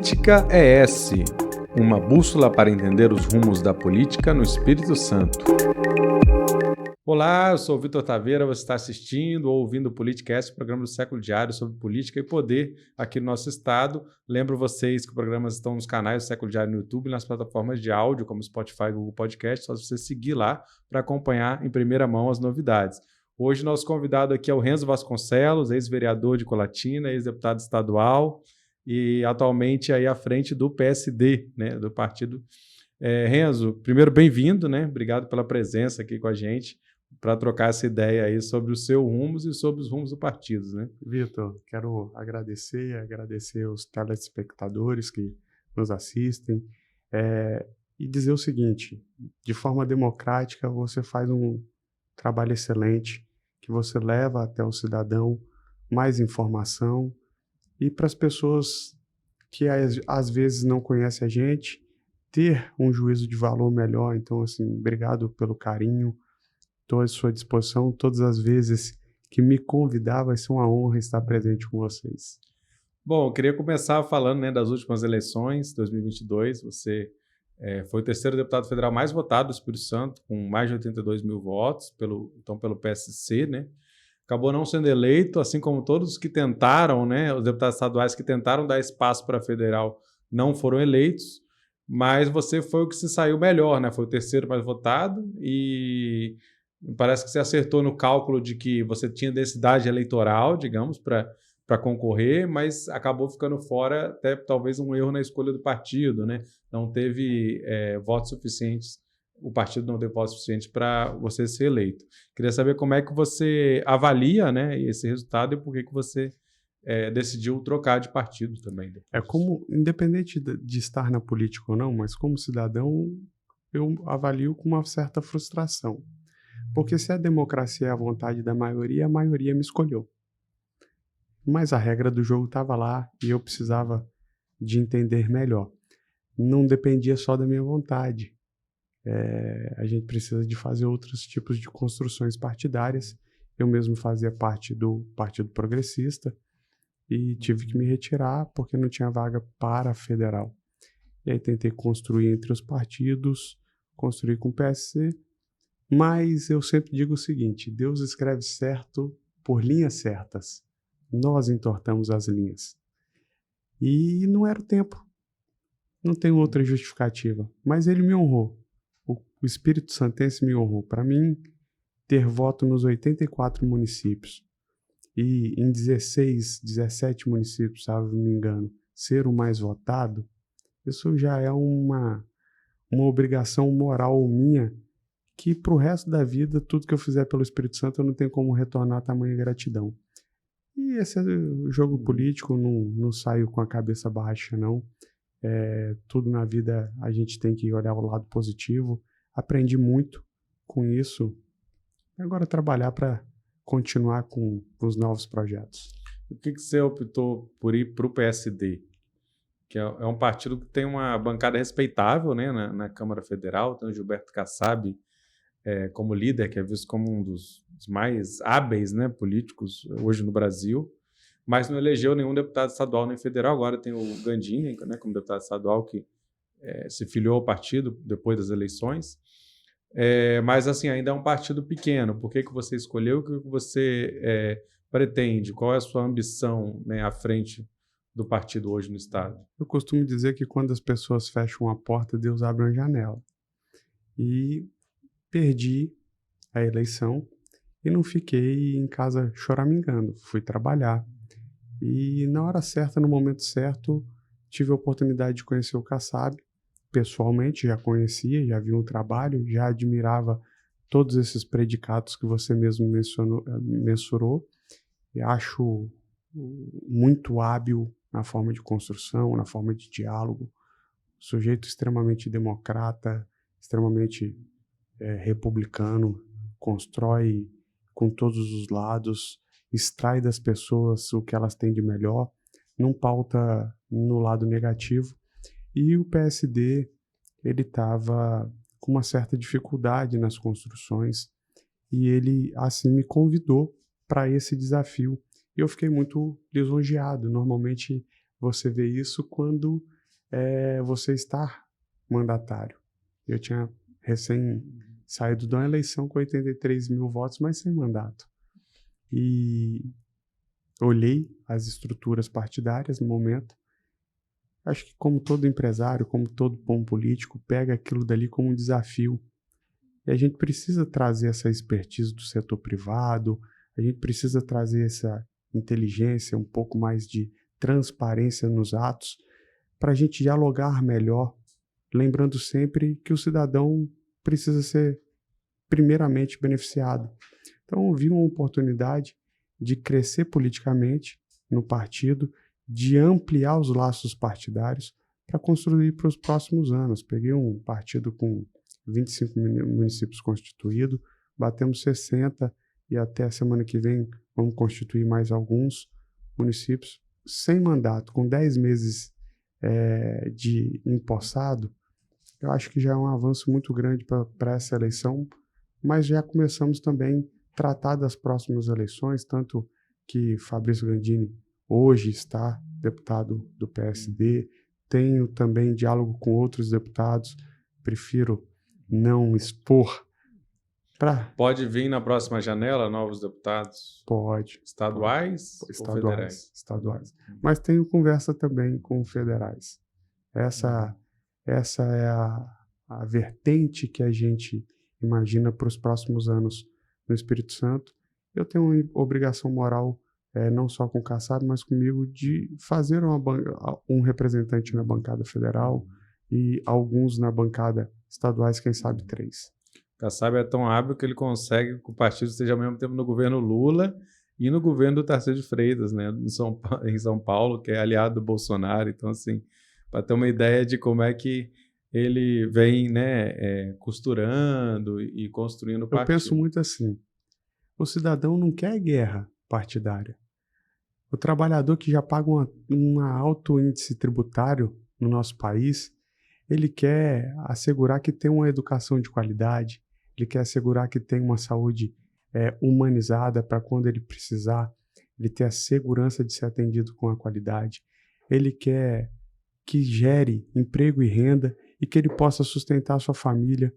Política ES, uma bússola para entender os rumos da política no Espírito Santo. Olá, eu sou o Vitor Taveira, você está assistindo ou ouvindo o Política ES, programa do Século Diário sobre política e poder aqui no nosso estado. Lembro vocês que os programas estão nos canais do Século Diário no YouTube e nas plataformas de áudio, como Spotify e Google Podcast, só você seguir lá para acompanhar em primeira mão as novidades. Hoje, nosso convidado aqui é o Renzo Vasconcelos, ex-vereador de Colatina, ex-deputado estadual e atualmente aí à frente do PSD, né, do partido. Renzo, primeiro, bem-vindo, né? Obrigado pela presença aqui com a gente para trocar essa ideia aí sobre os seus rumos e sobre os rumos do partido, né? Vitor, quero agradecer aos telespectadores que nos assistem e dizer o seguinte: de forma democrática, você faz um trabalho excelente, que você leva até o cidadão mais informação e para as pessoas que às vezes não conhecem a gente, ter um juízo de valor melhor. Então, assim, obrigado pelo carinho, estou à sua disposição todas as vezes que me convidar, vai ser uma honra estar presente com vocês. Bom, eu queria começar falando, né, das últimas eleições, 2022, você foi o terceiro deputado federal mais votado do Espírito Santo, com mais de 82 mil votos, pelo PSC, né? Acabou não sendo eleito, assim como todos os que tentaram, né, os deputados estaduais que tentaram dar espaço para a federal não foram eleitos, mas você foi o que se saiu melhor, né? Foi o terceiro mais votado e parece que você acertou no cálculo de que você tinha densidade eleitoral, digamos, para concorrer, mas acabou ficando fora, até talvez um erro na escolha do partido, né? Não teve votos suficientes, o partido não teve votos suficientes para você ser eleito. Queria saber como é que você avalia, né, esse resultado e por que você decidiu trocar de partido também. Como, independente de estar na política ou não, mas como cidadão, eu avalio com uma certa frustração. Porque se a democracia é a vontade da maioria, a maioria me escolheu. Mas a regra do jogo estava lá e eu precisava de entender melhor. Não dependia só da minha vontade. A gente precisa de fazer outros tipos de construções partidárias. Eu mesmo fazia parte do Partido Progressista e tive que me retirar porque não tinha vaga para a federal. E aí tentei construir entre os partidos, construir com o PSC, mas eu sempre digo o seguinte: Deus escreve certo por linhas certas. Nós entortamos as linhas. E não era o tempo. Não tem outra justificativa. Mas ele me honrou. O Espírito Santense me honrou. Para mim, ter voto nos 84 municípios e em 16, 17 municípios, se eu não me engano, ser o mais votado, isso já é uma obrigação moral minha, que para o resto da vida, tudo que eu fizer pelo Espírito Santo, eu não tenho como retornar tamanha gratidão. E esse jogo político, não saio com a cabeça baixa, não. Tudo na vida a gente tem que olhar o lado positivo. Aprendi muito com isso. Agora trabalhar para continuar com os novos projetos. Por que você optou por ir para o PSD? Que é um partido que tem uma bancada respeitável, né, na Câmara Federal. Tem o Gilberto Kassab como líder, que é visto como um dos mais hábeis, né, políticos hoje no Brasil, mas não elegeu nenhum deputado estadual nem federal. Agora tem o Gandini, né, como deputado estadual, que se filiou ao partido depois das eleições. Mas assim, ainda é um partido pequeno. Por que você escolheu? O que você pretende? Qual é a sua ambição, né, à frente do partido hoje no estado? Eu costumo dizer que quando as pessoas fecham uma porta, Deus abre uma janela. E perdi a eleição e não fiquei em casa choramingando. Fui trabalhar. E na hora certa, no momento certo, tive a oportunidade de conhecer o Kassab. Pessoalmente, já conhecia, já vi um trabalho, já admirava todos esses predicados que você mesmo mensurou. E acho muito hábil na forma de construção, na forma de diálogo. Sujeito extremamente democrata, extremamente republicano, constrói com todos os lados, extrai das pessoas o que elas têm de melhor, não pauta no lado negativo. E o PSD, ele estava com uma certa dificuldade nas construções e ele, assim, me convidou para esse desafio. E eu fiquei muito lisonjeado. Normalmente você vê isso quando é você estar mandatário. Eu tinha recém saído de uma eleição com 83 mil votos, mas sem mandato. E olhei as estruturas partidárias no momento. Acho que como todo empresário, como todo bom político, pega aquilo dali como um desafio. E a gente precisa trazer essa expertise do setor privado, a gente precisa trazer essa inteligência, um pouco mais de transparência nos atos, para a gente dialogar melhor, lembrando sempre que o cidadão precisa ser primeiramente beneficiado. Então, eu vi uma oportunidade de crescer politicamente no partido, de ampliar os laços partidários para construir para os próximos anos. Peguei um partido com 25 municípios constituídos, batemos 60 e até a semana que vem vamos constituir mais alguns municípios sem mandato, com 10 meses de empossado. Eu acho que já é um avanço muito grande para essa eleição, mas já começamos também a tratar das próximas eleições, tanto que Fabrício Gandini hoje está deputado do PSD, tenho também diálogo com outros deputados, prefiro não expor. Pode vir na próxima janela novos deputados? Pode. Estaduais ou federais? Estaduais. Mas tenho conversa também com federais. Essa é a vertente que a gente imagina para os próximos anos no Espírito Santo. Eu tenho uma obrigação moral, não só com o Kassab, mas comigo, de fazer um representante na bancada federal e alguns na bancada estaduais, quem sabe 3. Kassab é tão hábil que ele consegue que o partido esteja ao mesmo tempo no governo Lula e no governo do Tarcísio de Freitas, né, em São Paulo, que é aliado do Bolsonaro. Então, assim, para ter uma ideia de como é que ele vem, né, costurando e construindo o partido. Eu penso muito assim, o cidadão não quer guerra partidária. O trabalhador que já paga um alto índice tributário no nosso país, ele quer assegurar que tem uma educação de qualidade, ele quer assegurar que tem uma saúde humanizada para quando ele precisar, ele ter a segurança de ser atendido com a qualidade, ele quer que gere emprego e renda e que ele possa sustentar a sua família.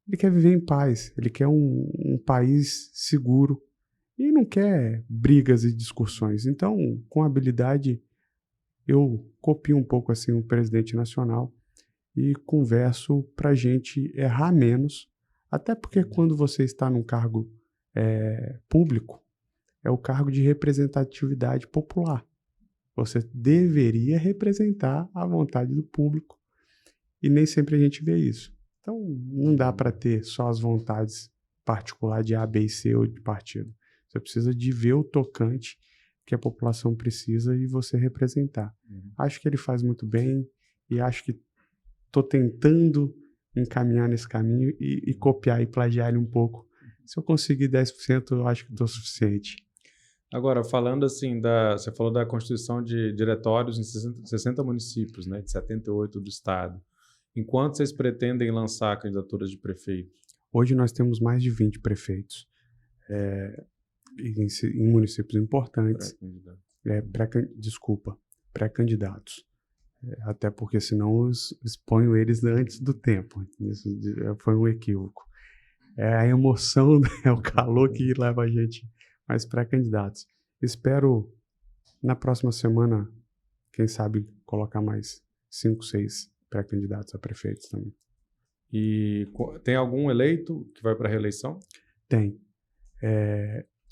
Ele quer viver em paz, ele quer um país seguro e não quer brigas e discussões. Então, com habilidade, eu copio um pouco assim o presidente nacional e converso para a gente errar menos, até porque quando você está num cargo público, é o cargo de representatividade popular. Você deveria representar a vontade do público e nem sempre a gente vê isso. Então, não dá para ter só as vontades particulares de A, B e C ou de partido. Você precisa de ver o tocante que a população precisa e você representar. Acho que ele faz muito bem e acho que estou tentando encaminhar nesse caminho e copiar e plagiar ele um pouco. Se eu conseguir 10%, eu acho que estou suficiente. Agora, falando assim, você falou da constituição de diretórios em 60 municípios, né, de 78 do estado. Enquanto vocês pretendem lançar candidaturas de prefeito? Hoje nós temos mais de 20 prefeitos em municípios importantes. Pré-candidatos. Até porque senão eu exponho eles antes do tempo. Isso foi um equívoco. É a emoção, é o calor que leva a gente mais pré-candidatos. Espero, na próxima semana, quem sabe, colocar mais 5, 6 pré-candidatos a prefeitos também. E tem algum eleito que vai para a reeleição? Tem.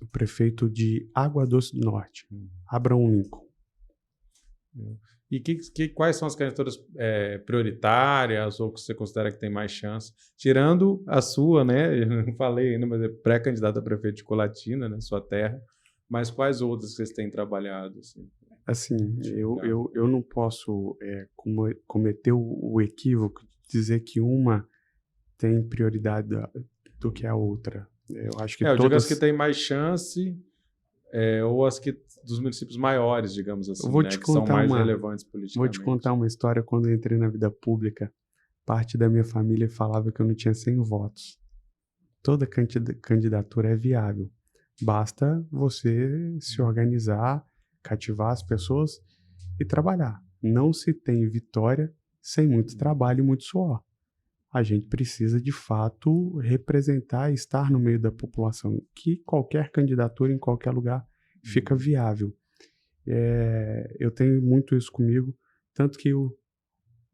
O prefeito de Água Doce do Norte, Abraham Lincoln. E quais são as candidaturas prioritárias ou que você considera que tem mais chance? Tirando a sua, né? Eu não falei ainda, mas é pré-candidata a prefeito de Colatina, né? Sua terra. Mas quais outras vocês têm trabalhado? Assim, eu não posso cometer o equívoco de dizer que uma tem prioridade do que a outra. Eu acho que eu digo as que têm mais chance ou as que dos municípios maiores, digamos assim, que são mais relevantes politicamente. Vou te contar uma história. Quando eu entrei na vida pública, parte da minha família falava que eu não tinha 100 votos. Toda candidatura é viável. Basta você se organizar, cativar as pessoas e trabalhar. não se tem vitória sem muito trabalho e muito suor. A gente precisa, de fato, representar e estar no meio da população, que qualquer candidatura em qualquer lugar fica viável. Eu tenho muito isso comigo, tanto que o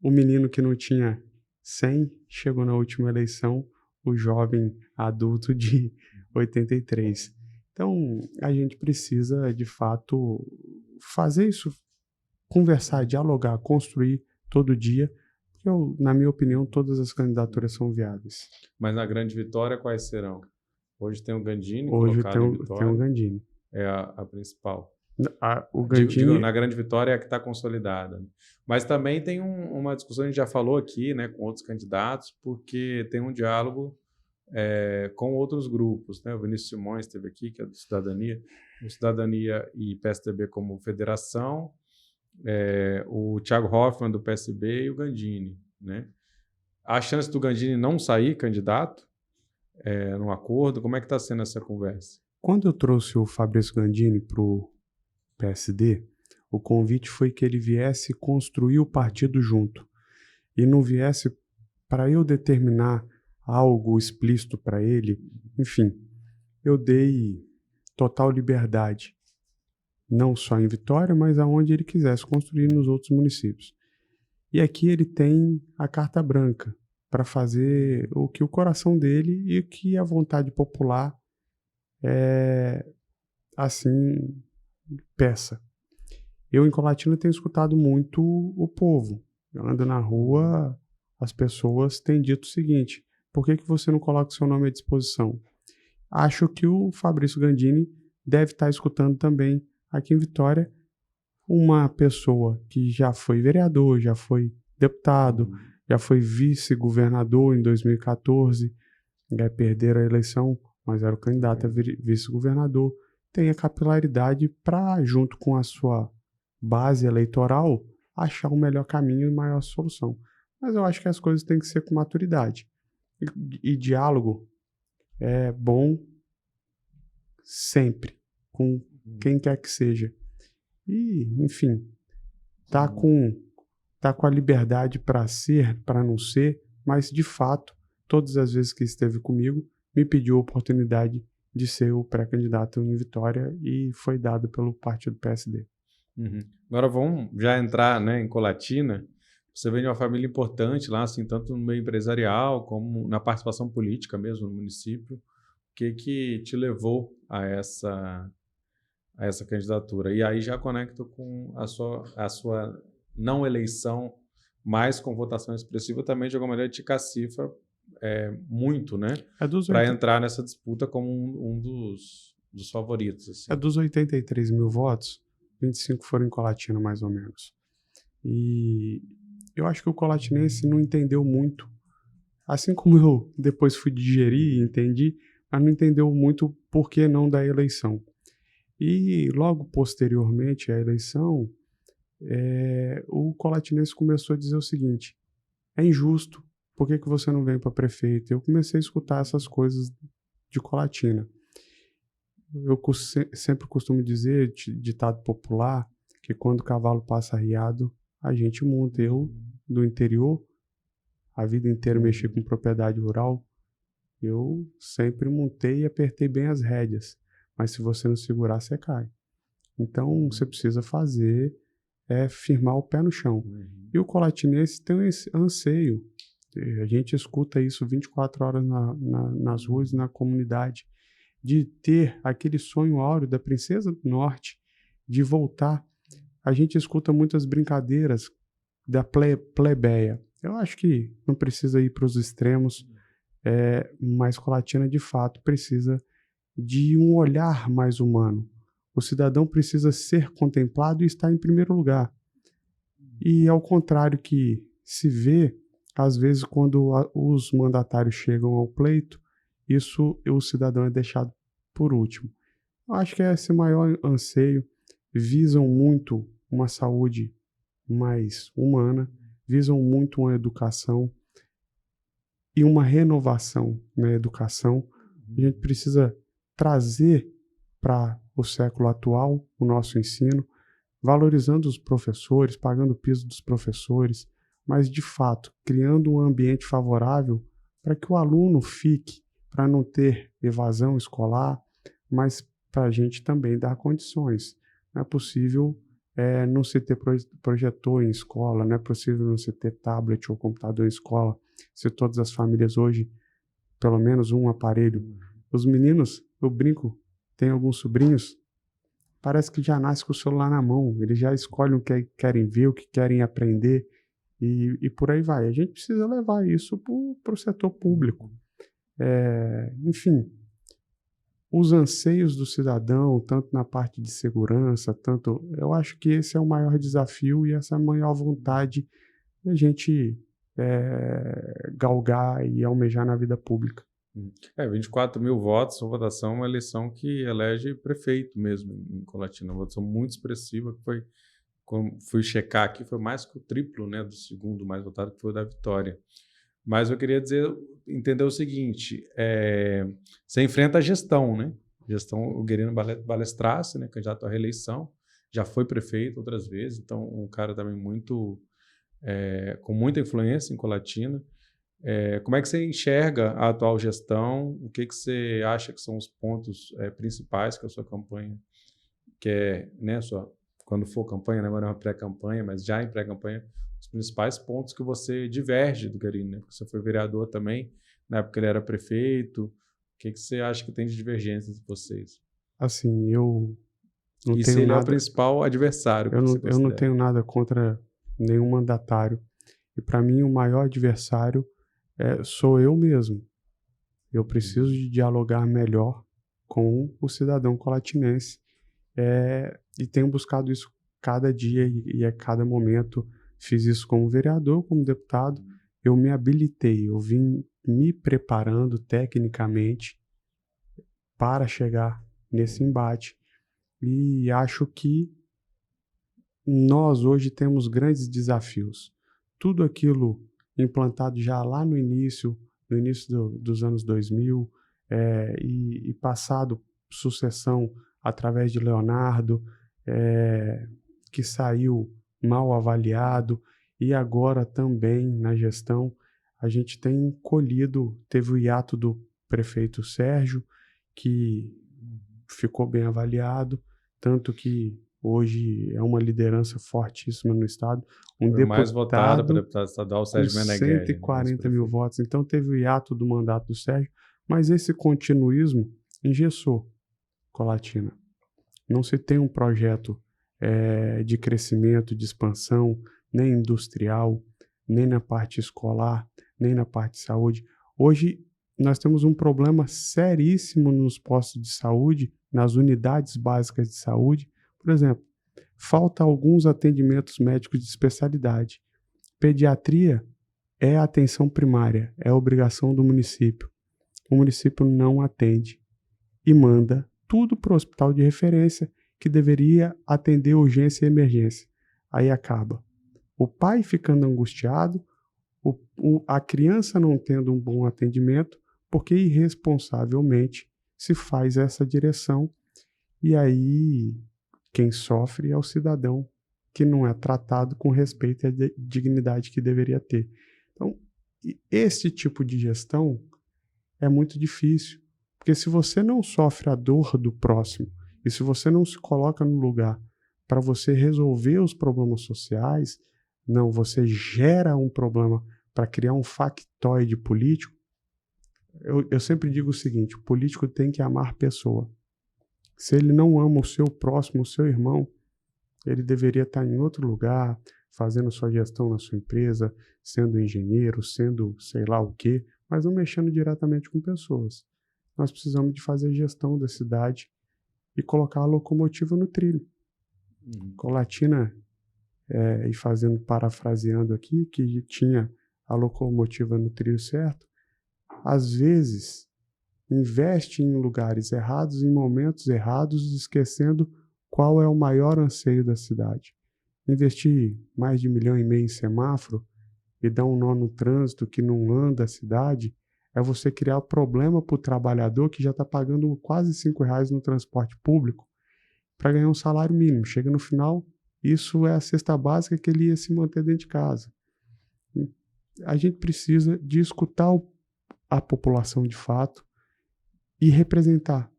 menino que não tinha 100 chegou na última eleição, o jovem adulto de 83. Então, a gente precisa, de fato, fazer isso, conversar, dialogar, construir todo dia, porque, na minha opinião, todas as candidaturas são viáveis. Mas na Grande Vitória, quais serão? Hoje tem o Gandini Hoje colocado em tem Vitória. o Gandini. É a principal. O Gandini... Digo, na Grande Vitória é a que está consolidada. Mas também tem uma discussão, a gente já falou aqui, né, com outros candidatos, porque tem um diálogo com outros grupos, né? O Vinícius Simões esteve aqui, que é do Cidadania, o Cidadania e PSDB como federação, o Thiago Hoffmann do PSB e o Gandini, né? A chance do Gandini não sair candidato num acordo, como é que está sendo essa conversa? Quando eu trouxe o Fabrício Gandini para o PSD, o convite foi que ele viesse construir o partido junto e não viesse para eu determinar algo explícito para ele. Enfim, eu dei total liberdade, não só em Vitória, mas aonde ele quisesse construir nos outros municípios. E aqui ele tem a carta branca para fazer o que o coração dele e o que a vontade popular assim peça. Eu, em Colatina, tenho escutado muito o povo. Eu ando na rua, as pessoas têm dito o seguinte: por que você não coloca o seu nome à disposição? Acho que o Fabrício Gandini deve estar escutando também aqui em Vitória uma pessoa que já foi vereador, já foi deputado, já foi vice-governador em 2014, perderam a eleição, mas era o candidato a vice-governador, tem a capilaridade para, junto com a sua base eleitoral, achar o melhor caminho e maior solução. Mas eu acho que as coisas têm que ser com maturidade. E diálogo é bom sempre, com quem quer que seja. E, enfim, tá com a liberdade para ser, para não ser, mas, de fato, todas as vezes que esteve comigo, me pediu a oportunidade de ser o pré-candidato em Vitória e foi dado pelo partido PSD. Agora vamos já entrar, né, em Colatina. Você vem de uma família importante lá, assim, tanto no meio empresarial como na participação política mesmo no município. O que te levou a essa candidatura? E aí já conecto com a sua não eleição, mas com votação expressiva, também de alguma maneira te cacifa muito, né? Para entrar nessa disputa como um dos favoritos. Assim. Dos 83 mil votos, 25 foram em Colatina, mais ou menos. E eu acho que o colatinense não entendeu muito, assim como eu depois fui digerir e entendi, mas não entendeu muito o porquê não da eleição. E logo posteriormente à eleição, o colatinense começou a dizer o seguinte: é injusto, por que você não vem para prefeito? Eu comecei a escutar essas coisas de Colatina. Eu sempre costumo dizer, ditado popular, que quando o cavalo passa arriado, a gente monta. Eu, do interior, a vida inteira mexi com propriedade rural, eu sempre montei e apertei bem as rédeas. Mas se você não segurar, você cai. Então, você precisa fazer firmar o pé no chão. E o colatinense tem esse anseio. A gente escuta isso 24 horas nas ruas, na comunidade, de ter aquele sonho áureo da Princesa do Norte, de voltar. A gente escuta muitas brincadeiras da plebeia. Eu acho que não precisa ir para os extremos, mas Colatina, de fato, precisa de um olhar mais humano. O cidadão precisa ser contemplado e estar em primeiro lugar. E ao contrário que se vê, às vezes, quando os mandatários chegam ao pleito, o cidadão é deixado por último. Eu acho que é esse maior anseio. Visam muito uma saúde mais humana, visam muito uma educação e uma renovação na educação. A gente precisa trazer para o século atual o nosso ensino, valorizando os professores, pagando o piso dos professores, mas, de fato, criando um ambiente favorável para que o aluno fique, para não ter evasão escolar, mas para a gente também dar condições. Não é possível não se ter projetor em escola, não é possível não se ter tablet ou computador em escola, se todas as famílias hoje, pelo menos um aparelho. Os meninos, eu brinco, tem alguns sobrinhos, parece que já nasce com o celular na mão, eles já escolhem o que querem ver, o que querem aprender, e por aí vai. A gente precisa levar isso para o setor público. Enfim, os anseios do cidadão, tanto na parte de segurança, eu acho que esse é o maior desafio e essa é a maior vontade de a gente galgar e almejar na vida pública. 24 mil votos, a votação é uma eleição que elege prefeito mesmo em Colatina, uma votação muito expressiva, que foi, como fui checar aqui, foi mais que o triplo, né, do segundo mais votado, que foi o da Vitória. Mas eu queria entender o seguinte, você enfrenta a gestão, né? O Guerino Balestrace, né, candidato à reeleição, já foi prefeito outras vezes, então um cara também com muita influência em Colatina. Como é que você enxerga a atual gestão? O que você acha que são os pontos principais que a sua campanha quer, né, quando for campanha, né, agora é uma pré-campanha, mas já em pré-campanha, os principais pontos que você diverge do Guerino, né? Porque você foi vereador também, na época ele era prefeito. O que você acha que tem de divergência entre vocês? Assim, eu não E tenho se ele nada, é o principal adversário que você eu não considera? tenho nada contra nenhum mandatário. E para mim o maior adversário sou eu mesmo. Eu preciso de dialogar melhor com o cidadão colatinense. E tenho buscado isso cada dia e a cada momento. Fiz isso como vereador, como deputado. Eu me habilitei, eu vim me preparando tecnicamente para chegar nesse embate. E acho que nós hoje temos grandes desafios. Tudo aquilo implantado já lá no início dos anos 2000, e passado sucessão através de Leonardo, que saiu mal avaliado, e agora também na gestão a gente tem colhido, teve o hiato do prefeito Sérgio, que ficou bem avaliado, tanto que hoje é uma liderança fortíssima no estado. Foi mais votado para deputado estadual, o com Sérgio Meneghelli. 140 mil votos. Então teve o hiato do mandato do Sérgio, mas esse continuismo engessou Colatina. Não se tem um projeto de crescimento, de expansão, nem industrial, nem na parte escolar, nem na parte de saúde. Hoje nós temos um problema seríssimo nos postos de saúde, nas unidades básicas de saúde. Por exemplo, falta alguns atendimentos médicos de especialidade. Pediatria é atenção primária, é obrigação do município. O município não atende e manda tudo para o hospital de referência, que deveria atender urgência e emergência. Aí acaba o pai ficando angustiado, a criança não tendo um bom atendimento, porque irresponsavelmente se faz essa direção, e aí quem sofre é o cidadão, que não é tratado com respeito e a dignidade que deveria ter. Então, esse tipo de gestão é muito difícil, porque se você não sofre a dor do próximo, e se você não se coloca no lugar para você resolver os problemas sociais, não, você gera um problema para criar um factoide político. Eu sempre digo o seguinte: o político tem que amar pessoa. Se ele não ama o seu próximo, o seu irmão, ele deveria estar em outro lugar, fazendo sua gestão na sua empresa, sendo engenheiro, sendo sei lá o quê, mas não mexendo diretamente com pessoas. Nós precisamos de fazer gestão da cidade e colocar a locomotiva no trilho. Colatina, e parafraseando aqui, que tinha a locomotiva no trilho certo, às vezes investe em lugares errados, em momentos errados, esquecendo qual é o maior anseio da cidade. Investir mais de 1,5 milhão em semáforo e dar um nó no trânsito que não anda a cidade é você criar problema para o trabalhador que já está pagando quase R$ 5 no transporte público para ganhar um salário mínimo. Chega no final, isso é a cesta básica que ele ia se manter dentro de casa. A gente precisa de escutar a população de fato e representar.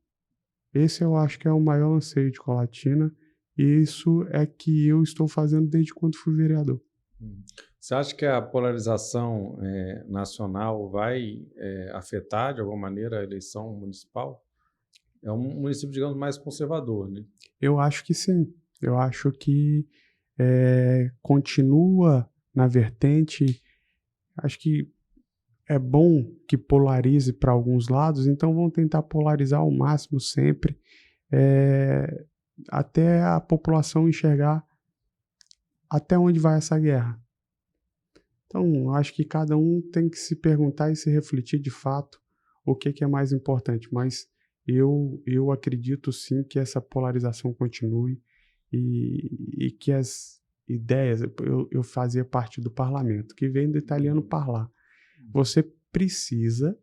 Esse eu acho que é o maior anseio de Colatina, e isso é que eu estou fazendo desde quando fui vereador. Você acha que a polarização nacional vai afetar de alguma maneira a eleição municipal? É um município, digamos, mais conservador, né? Eu acho que sim. Eu acho que continua na vertente. Acho que é bom que polarize para alguns lados, então vão tentar polarizar ao máximo sempre, até a população enxergar até onde vai essa guerra. Então, acho que cada um tem que se perguntar e se refletir de fato o que é mais importante, mas eu acredito sim que essa polarização continue e que as ideias, eu fazia parte do parlamento, que vem do italiano parlar. Você precisa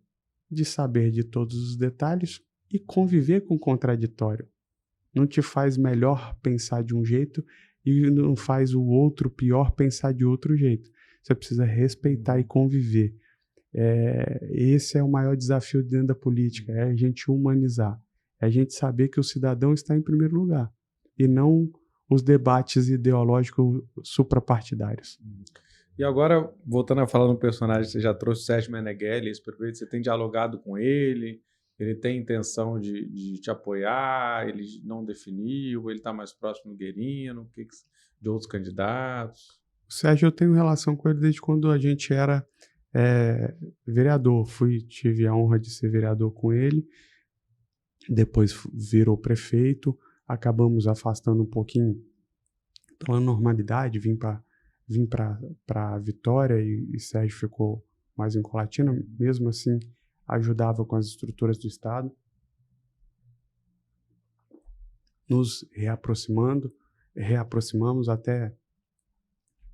de saber de todos os detalhes e conviver com o contraditório. Não te faz melhor pensar de um jeito e não faz o outro pior pensar de outro jeito. Você precisa respeitar e conviver. Esse é o maior desafio dentro da política, é a gente humanizar. É a gente saber que o cidadão está em primeiro lugar e não os debates ideológicos suprapartidários. E agora, voltando a falar no personagem, você já trouxe o Sérgio Meneghelli, esse prefeito, você tem dialogado com ele tem intenção de te apoiar, ele não definiu, ele está mais próximo do Guerino, de outros candidatos? O Sérgio, eu tenho relação com ele desde quando a gente era vereador. Tive a honra de ser vereador com ele, depois virou prefeito, acabamos afastando um pouquinho pela normalidade, vim para Vitória e Sérgio ficou mais em Colatina, mesmo assim ajudava com as estruturas do Estado. Nos reaproximamos até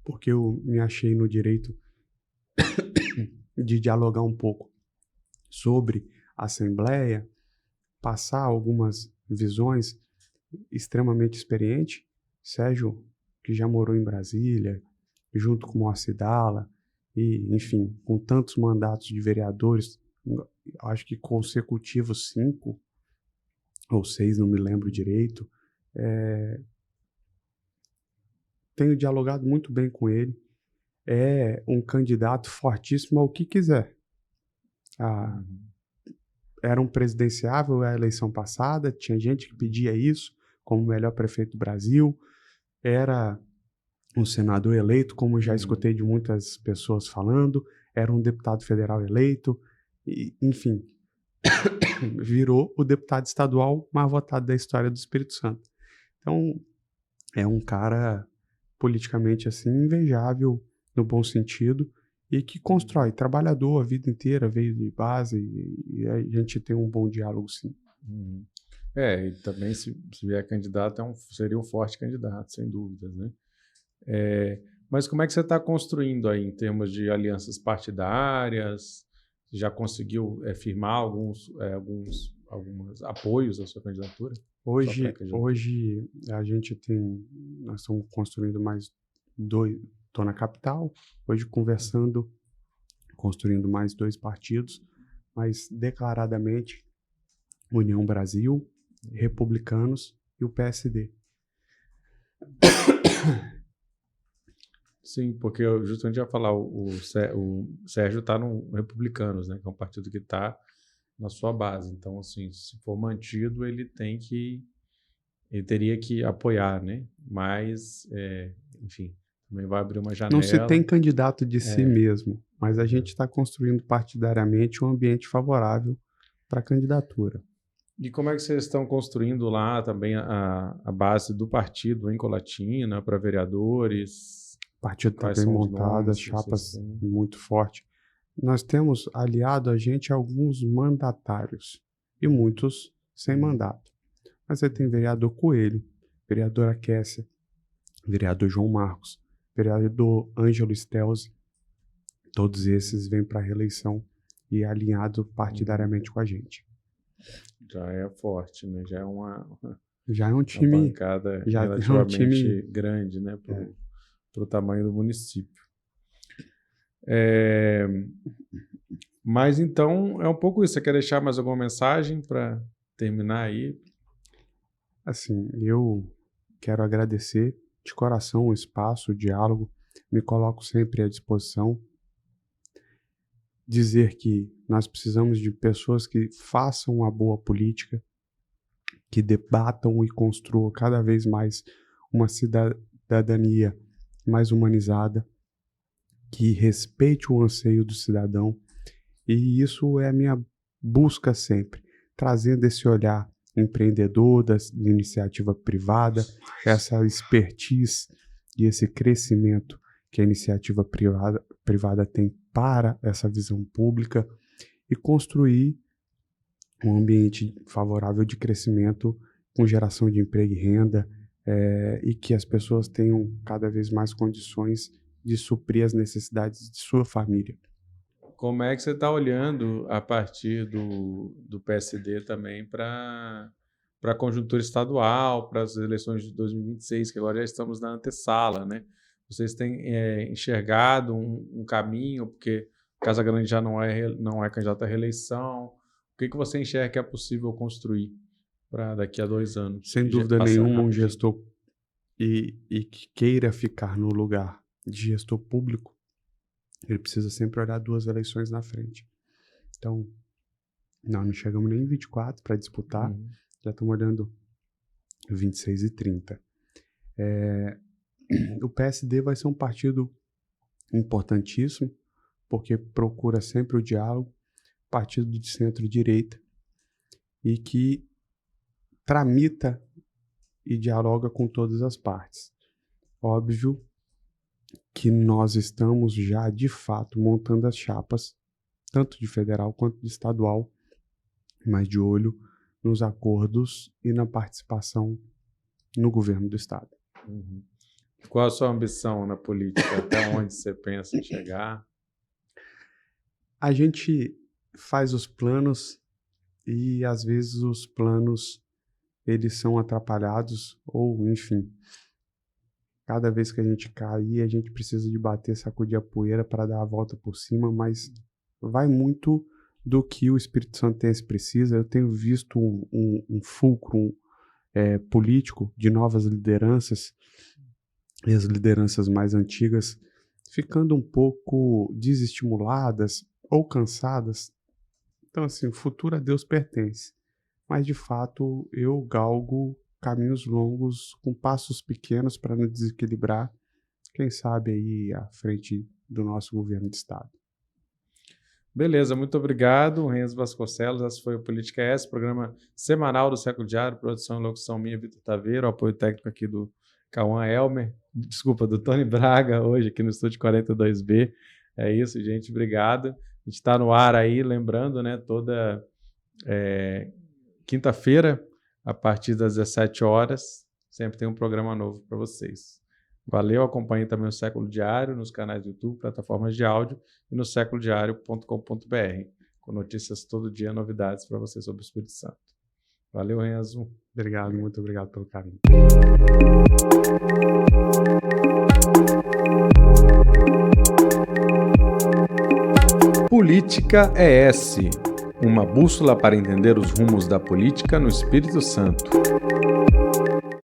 porque eu me achei no direito de dialogar um pouco sobre a Assembleia, passar algumas visões, extremamente experiente. Sérgio, que já morou em Brasília, junto com o Moacir Dalla, e, enfim, com tantos mandatos de vereadores, acho que consecutivos 5 ou 6, não me lembro direito. Tenho dialogado muito bem com ele. É um candidato fortíssimo ao que quiser. Era um presidenciável a eleição passada, tinha gente que pedia isso como o melhor prefeito do Brasil. Era um senador eleito, como já escutei de muitas pessoas falando. Era um deputado federal eleito. E, enfim, virou o deputado estadual mais votado da história do Espírito Santo. Então, é um cara politicamente assim invejável no bom sentido e que constrói, trabalhador a vida inteira, veio de base e a gente tem um bom diálogo sim. E também se vier candidato seria um forte candidato, sem dúvidas, né? Mas como é que você está construindo aí em termos de alianças partidárias? Já conseguiu firmar alguns apoios à sua candidatura? Hoje a gente nós estamos construindo mais 2, estou na capital, hoje construindo mais 2 partidos, mas declaradamente União Brasil, Republicanos e o PSD. Sim, porque eu justamente ia falar, o Sérgio está no Republicanos, né, que é um partido que está na sua base. Então, assim, se for mantido, ele teria que apoiar, né? Mas, enfim, também vai abrir uma janela. Não se tem candidato de si mesmo, mas a gente está construindo partidariamente um ambiente favorável para a candidatura. E como é que vocês estão construindo lá também a base do partido em Colatina para vereadores? O partido está bem montado, as chapas muito fortes. Nós temos aliado a gente alguns mandatários e muitos sem mandato. Mas aí tem vereador Coelho, vereadora Kessia, vereador João Marcos, vereador Ângelo Stelzi. Todos esses vêm para a reeleição e é alinhado partidariamente com a gente. Já é forte, né? Já é uma Já é um time... Uma bancada relativamente grande, né? Para o tamanho do município. Mas então é um pouco isso. Você quer deixar mais alguma mensagem para terminar aí? Assim, eu quero agradecer de coração o espaço, o diálogo. Me coloco sempre à disposição. Dizer que nós precisamos de pessoas que façam uma boa política, que debatam e construam cada vez mais uma cidadania mais humanizada, que respeite o anseio do cidadão. E isso é a minha busca sempre, trazendo esse olhar empreendedor da iniciativa privada, essa expertise e esse crescimento que a iniciativa privada tem para essa visão pública e construir um ambiente favorável de crescimento com geração de emprego e renda e que as pessoas tenham cada vez mais condições de suprir as necessidades de sua família. Como é que você está olhando a partir do PSD também para a conjuntura estadual, para as eleições de 2026, que agora já estamos na antessala, né? Vocês têm enxergado um caminho, porque Casa Grande já não é candidato à reeleição. O que você enxerga que é possível construir para daqui a 2 anos? Sem dúvida nenhuma, um gestor e que queira ficar no lugar de gestor público, ele precisa sempre olhar 2 eleições na frente. Então, nós não chegamos nem em 24 para disputar, já estamos olhando 26 e 30. O PSD vai ser um partido importantíssimo, porque procura sempre o diálogo, partido de centro-direita, e que tramita e dialoga com todas as partes. Óbvio que nós estamos já, de fato, montando as chapas, tanto de federal quanto de estadual, mas de olho nos acordos e na participação no governo do estado. Qual a sua ambição na política? Até onde você pensa em chegar? A gente faz os planos e, às vezes, os planos eles são atrapalhados ou, enfim, cada vez que a gente cair, a gente precisa de bater, sacudir a poeira para dar a volta por cima, mas vai muito do que o Espírito Santense precisa. Eu tenho visto um fulcro político de novas lideranças, e as lideranças mais antigas ficando um pouco desestimuladas ou cansadas. Então, assim, o futuro a Deus pertence. Mas, de fato, eu galgo caminhos longos com passos pequenos para não desequilibrar, quem sabe aí à frente do nosso governo de estado. Beleza, muito obrigado, Renzo Vasconcelos. Essa foi o Política S, programa semanal do Século Diário, produção e locução minha, Vitor Taveiro, apoio técnico aqui do Cauã Elmer, do Tony Braga, hoje aqui no Estúdio 42B. É isso, gente, obrigado. A gente está no ar aí, lembrando, né, toda quinta-feira, a partir das 17 horas, sempre tem um programa novo para vocês. Valeu, acompanhe também o Século Diário nos canais do YouTube, plataformas de áudio e no séculodiario.com.br, com notícias todo dia, novidades para você sobre o Espírito Santo. Valeu, Renzo. Obrigado, muito obrigado pelo carinho. Política ES, uma bússola para entender os rumos da política no Espírito Santo.